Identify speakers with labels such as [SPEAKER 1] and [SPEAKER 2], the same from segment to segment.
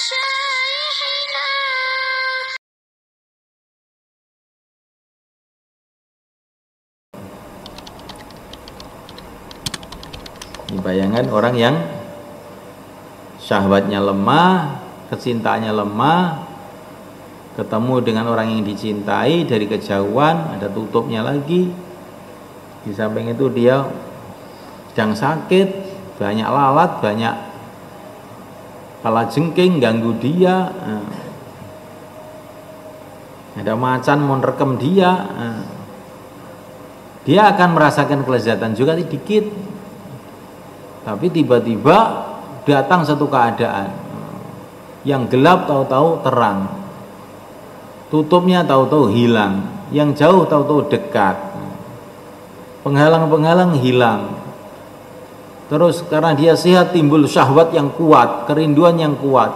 [SPEAKER 1] مشايخنا.
[SPEAKER 2] Ini bayangan orang yang syahwatnya lemah, kecintaannya lemah, ketemu dengan orang yang dicintai dari kejauhan, ada tutupnya lagi. Di samping itu dia sedang sakit, banyak lalat, banyak kalajengking ganggu dia. Ada macan mau rekam dia. Dia akan merasakan kelezatan juga sedikit. Tapi tiba-tiba datang satu keadaan yang gelap tahu-tahu terang, tutupnya tahu-tahu hilang, yang jauh tahu-tahu dekat, penghalang-penghalang hilang. Terus karena dia sehat timbul syahwat yang kuat, kerinduan yang kuat,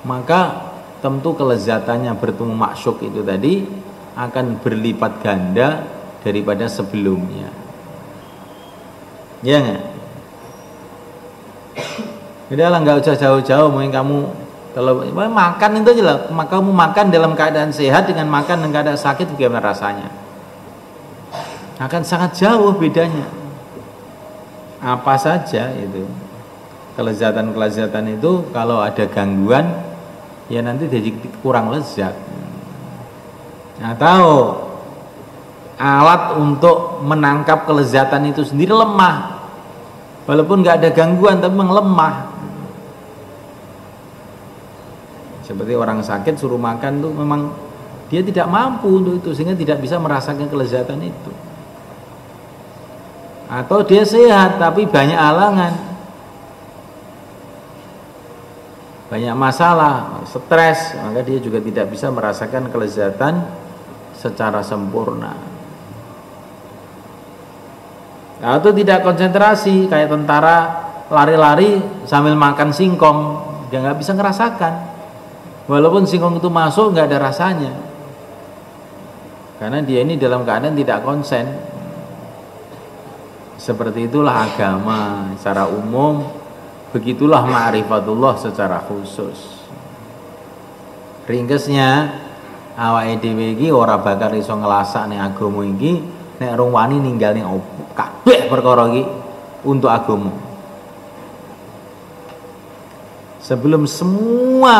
[SPEAKER 2] maka tentu kelezatannya bertemu maksyuk itu tadi akan berlipat ganda daripada sebelumnya. Ya nggak? Udahlah, nggak usah jauh-jauh. Mungkin kamu kalau makan itu aja lah, kamu makan dalam keadaan sehat dengan makan dalam keadaan sakit, bagaimana rasanya? Akan sangat jauh bedanya. Apa saja itu kelezatan-kelezatan itu kalau ada gangguan ya nanti jadi kurang lezat. Atau alat untuk menangkap kelezatan itu sendiri lemah, walaupun nggak ada gangguan tapi memang lemah. Seperti orang sakit suruh makan tuh memang dia tidak mampu untuk itu, sehingga tidak bisa merasakan kelezatan itu. Atau dia sehat tapi banyak halangan, banyak masalah, stres, maka dia juga tidak bisa merasakan kelezatan secara sempurna. Atau tidak konsentrasi, kayak tentara lari-lari sambil makan singkong, dia nggak bisa ngerasakan. Walaupun singkong itu masuk nggak ada rasanya, karena dia ini dalam keadaan tidak konsen. Seperti itulah agama secara umum, begitulah ma'rifatullah secara khusus. Ringkesnya, awake dhewe iki ora bakal iso nglaksanake agama iki nek rong wani ninggalne kabeh perkara iki untuk agama. Sebelum semua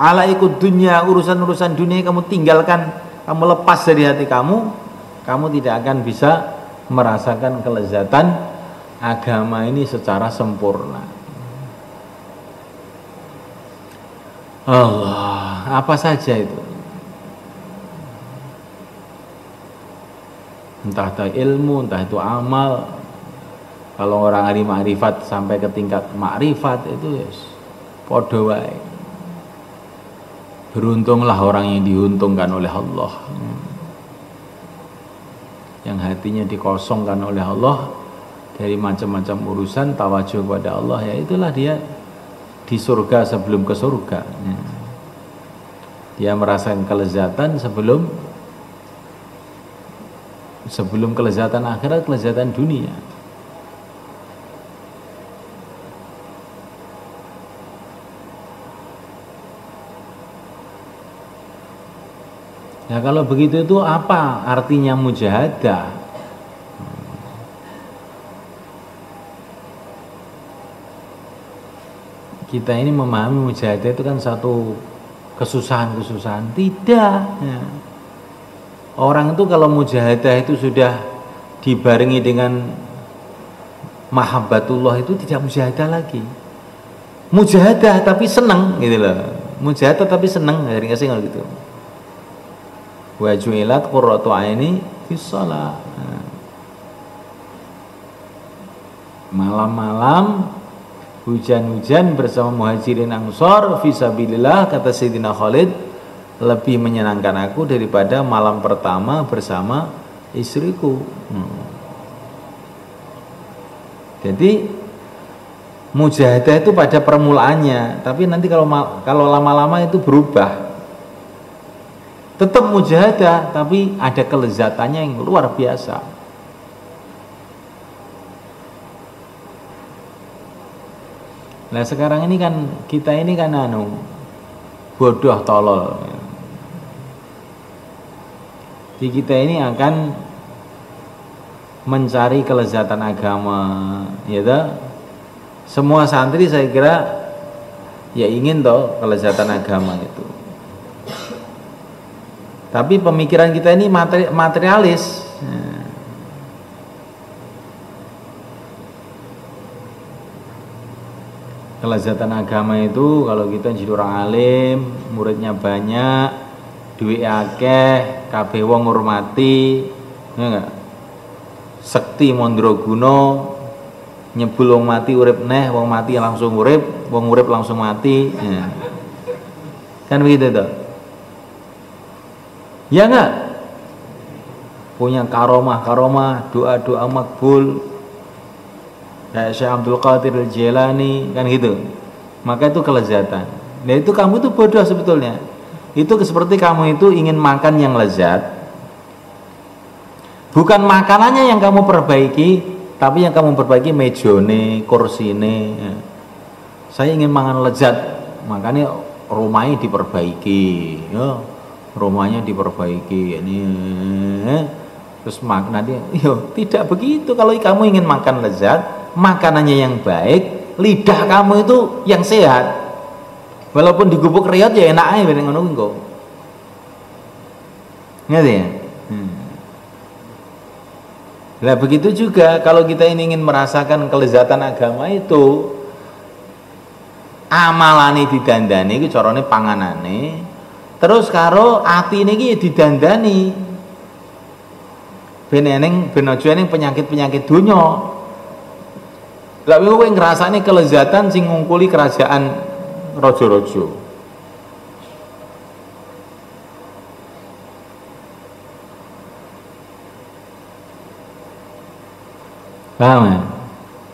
[SPEAKER 2] alaikud dunya, urusan-urusan dunia kamu tinggalkan, kamu lepas dari hati kamu, kamu tidak akan bisa merasakan kelezatan agama ini secara sempurna. Allah, apa saja itu, entah itu ilmu, entah itu amal. Kalau orang ahli makrifat sampai ke tingkat makrifat itu yes, podo wae. Beruntunglah orang yang diuntungkan oleh Allah, yang hatinya dikosongkan oleh Allah dari macam-macam urusan, tawajuh kepada Allah, ya itulah dia di surga sebelum ke surga. Dia merasakan kelezatan sebelum kelezatan akhirat, kelezatan dunia. Nah kalau begitu itu apa artinya mujahadah? Kita ini memahami mujahadah itu kan satu kesusahan-kesusahan. Tidak ya. Orang itu kalau mujahadah itu sudah dibarengi dengan mahabbatullah itu tidak mujahadah lagi. Mujahadah tapi senang gitu loh. Mujahadah tapi senang, dari ngasih gitu. Wa ju'ilat qurratu aini fis shalah. Malam-malam hujan-hujan bersama muhajirin ansor fisabilillah, kata Sayyidina Khalid, lebih menyenangkan aku daripada malam pertama bersama istriku. Jadi mujahadah itu pada permulaannya, tapi nanti kalau lama-lama itu berubah. Tetap mujahadah, tapi ada kelezatannya yang luar biasa. Nah sekarang ini kan kita ini kan bodoh tolol. Jadi kita ini akan mencari kelezatan agama, ya toh? Semua santri saya kira ya ingin toh kelezatan agama itu. Tapi pemikiran kita ini materialis. Kelezatan agama itu kalau kita jadi orang alim, muridnya banyak, duit akeh, kabeh wong ngurmati, ya enggak? Sekti Mandraguna, nyebul wong mati urip neh, wong mati langsung urip, wong urip langsung mati, ya. Kan begitu toh? Ya enggak? Punya karomah, doa-doa makbul. Kayak Syekh Abdul Qadir Al-Jilani, kan gitu. Maka itu kelezatan. Nah itu kamu itu bodoh sebetulnya. Itu seperti kamu itu ingin makan yang lezat. Bukan makanannya yang kamu perbaiki, tapi yang kamu perbaiki mejone, kursine. Ya. Saya ingin makan lezat, makanya rumahnya diperbaiki. Ya. Rumahnya diperbaiki. Ini terus nanti, tidak begitu. Kalau kamu ingin makan lezat, makanannya yang baik, lidah kamu itu yang sehat. Walaupun digubuk riot ya enak aja bareng ngono engko. Ngerti ya? Nah begitu juga kalau kita ingin merasakan kelezatan agama itu, amalane didandani iku carane panganane, terus karo atine iki didandani. Ben aja ning penyakit-penyakit donya. Lah kowe ngrasani kelezatan sing ngungkuli kerajaan raja-raja. Paham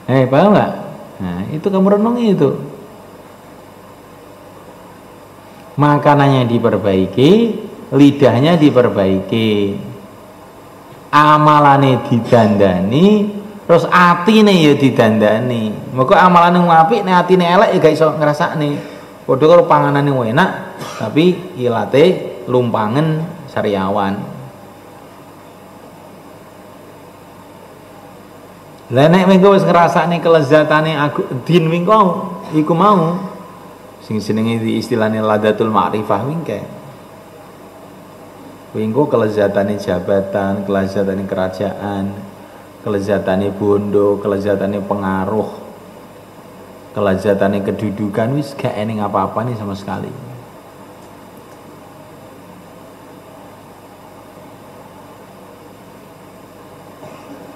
[SPEAKER 2] ya? Paham nggak? Nah, itu kamu renungi itu. Makanannya diperbaiki, lidahnya diperbaiki. Amalane didandani, terus atine ya didandani. Moko amalane apik nek atine elek ya gak iso ngrasakne. Padha karo panganane enak tapi ilate lumpangen sariawan. Lah nek mengko wis ngrasakne kelezatane din mingko iku mau sing jenenge istilahne ladatul ma'rifah wingke. Wingko kelezatane jabatan, kelezatane kerajaan, kelezatane bondo, kelezatane pengaruh, kelezatane kedudukan wis gak ening apa-apa nih sama sekali.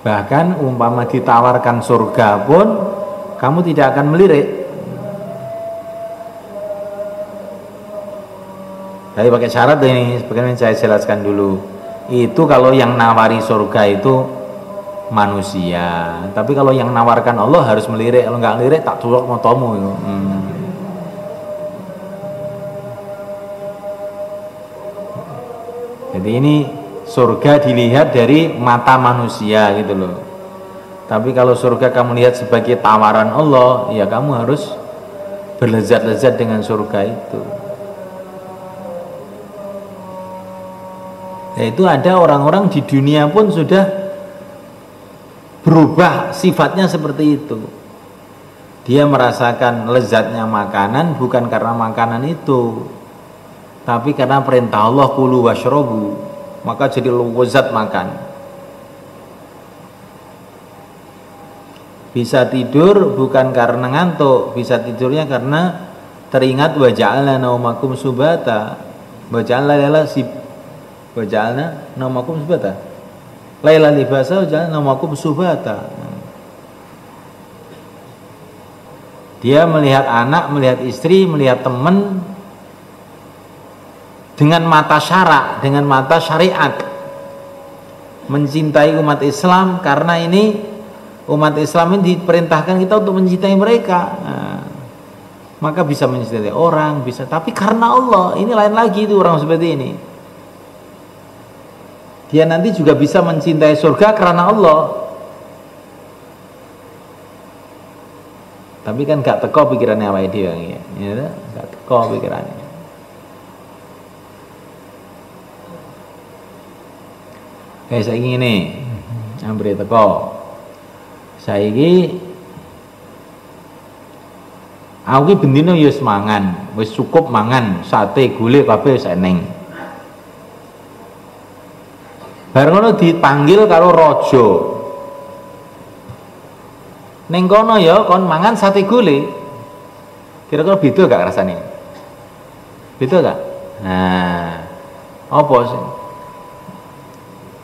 [SPEAKER 2] Bahkan umpama ditawarkan surga pun kamu tidak akan melirik. Tapi pakai syarat ini, bagaimana saya jelaskan dulu. Itu kalau yang nawari surga itu manusia. Tapi kalau yang nawarkan Allah harus melirik. Kalau nggak melirik tak tulok motomu. Jadi ini surga dilihat dari mata manusia gitu loh. Tapi kalau surga kamu lihat sebagai tawaran Allah, ya kamu harus berlezat-lezat dengan surga itu. Yaitu ada orang-orang di dunia pun sudah berubah sifatnya seperti itu. Dia merasakan lezatnya makanan bukan karena makanan itu, tapi karena perintah Allah kulu washrobu, maka jadi lezat makan. Bisa tidur bukan karena ngantuk, bisa tidurnya karena teringat wa ja'alna naumakum subata, wa ja'alna naumakum subata, laila libasa wa ja'alna naumakum subata. Dia melihat anak, melihat istri, melihat teman dengan mata syara, dengan mata syariat, mencintai umat Islam karena ini umat Islam ini diperintahkan kita untuk mencintai mereka. Nah, maka bisa mencintai orang, bisa, tapi karena Allah, ini lain lagi itu orang seperti ini. Dia nanti juga bisa mencintai surga karena Allah. Tapi kan gak teko pikirannya awake dhewe ya. Gak teko pikirannya. Kayak saiki ngene. Ampre teko. Saiki aku ki bendina ya wis mangan, wis cukup mangan, sate, gulai kabeh wis eneng. Bareng ngono dipanggil karo raja. Ning kono ya kon mangan sate gulai. Kira-kira beda gak rasane? Beda gak? Nah, apa sih?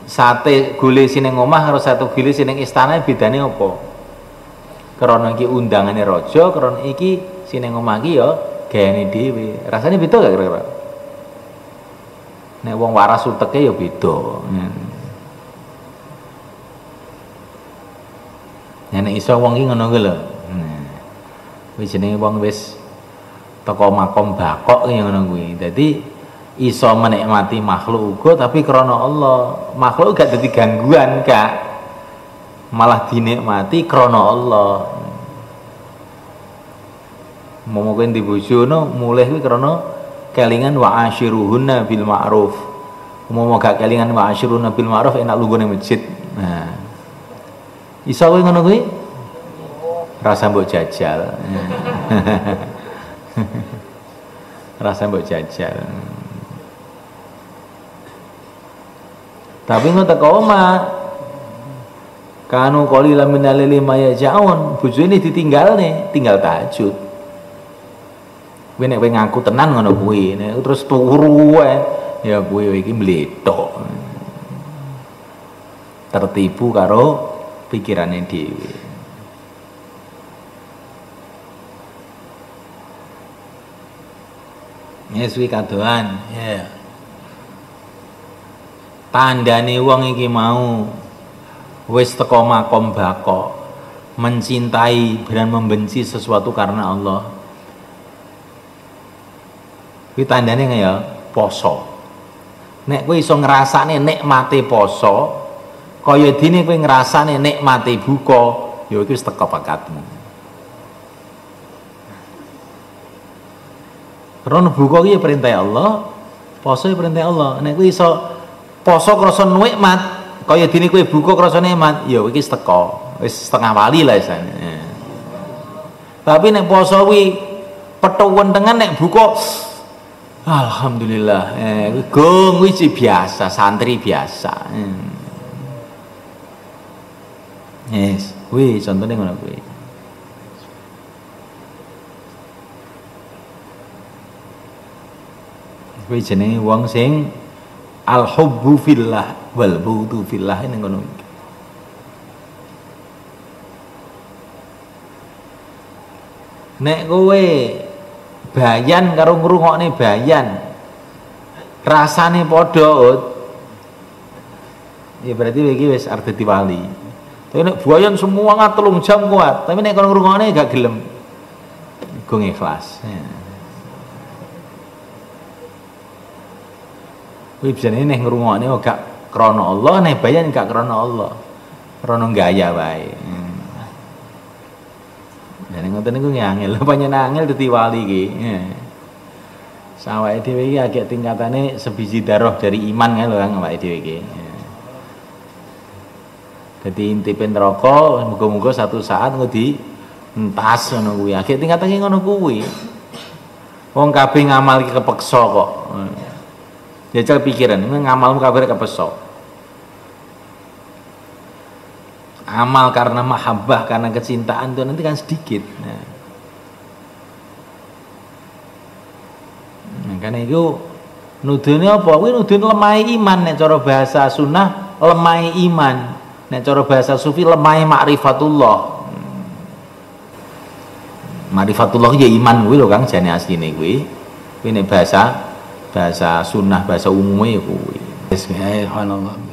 [SPEAKER 2] Sate gulai sing ning omah karo sate gulai sing ning istana bedane apa? Karena iki undangane raja, karena iki sing ning omah iki ya gayane dhewe. Rasane beda gak kira-kira? Nek wong waras uteke ya beda. Nek iso wong iki ngono kuwi lho. Wis jenenge wong wis teko makom bakok ya ngono kuwi. Dadi iso menikmati makhluk uga tapi krana Allah. Makhluk gak dadi gangguan, Kak. Malah dinikmati krana Allah. Momo kowe ndi bojono mulih kuwi krana kelingan wa asyiruhunna bil ma'ruf. Momo gak kelingan wa asyiruhunna bil ma'ruf enak lungguh ning masjid. Nah. Iso kowe ngono kuwi? Rasa mbok jajal. Rasa mbok jajal. Tapi ngono teko omah. Kanu qalilan minal laili ma yaj'un. Bojone ditinggalne, tinggal tahajud. Kowe nek kowe ngaku tenan ngono kuwi, nek terus turu wae, ya kowe iki mletok. Tertipu karo pikirane dhewe. Suwi kadoan, ya. Tandane wong iki mau wis teko makom bako, mencintai dan membenci sesuatu karena Allah. Kuwi tandane ya poso. Nek kowe iso ngrasane nikmate poso, kaya dene kowe ngrasane nikmate buka, ya iki wis teko bakatmu. Karena buka iki perintah Allah, poso perintah Allah. Nek kowe iso poso krasa nikmat, kaya dene kowe buka krasa nikmat, ya iki wis teko, wis setengah wali lah isane. Tapi nek poso kuwi petuwen tengen, nek buka alhamdulillah, gong kuwi biasa, santri biasa. Yes, kuwi contone ngono kuwi. Kuwi jenenge wong sing al-hubbu fillah wal bughdu fillah ning ngono. Nek kowe bayan karo ngrungokne bayan rasane padha, ya berarti iki wis arep dadi wali. Tapi nek bayan semua 3 jam kuat, tapi nek kono ngrungokne gak gelem, iku ikhlas. Kuwi bisane nek ngrungokne gak krana Allah, nek bayan gak krana Allah. Krana gaya wae. Nek ngoten niku angel, panjenengan angel dadi wali iki. Sawake dhewe iki agek tingkatane sebiji darah dari iman lho Kang awake dhewe iki. Dadi intipe neraka muga-muga satu saat engko dientas ngono kuwi. Agek tingkatane ngono kuwi. Wong kabeh ngamal iki kepeksa kok. Jajal pikiran, ngamalmu kabeh kepeksa. Amal karena mahabbah, karena kecintaan itu nanti kan sedikit. Nah, karena itu nudune apa? Kuwi nudune lemahe iman, nek cara bahasa sunnah lemahe iman, nek cara bahasa sufi lemahe ma'rifatullah. Ma'rifatullah ya iman kuwi lho Kang jane asline kuwi. Kuwi nek bahasa sunnah, bahasa umumnya ya kuwi. Bismillahirrahmanirrahim.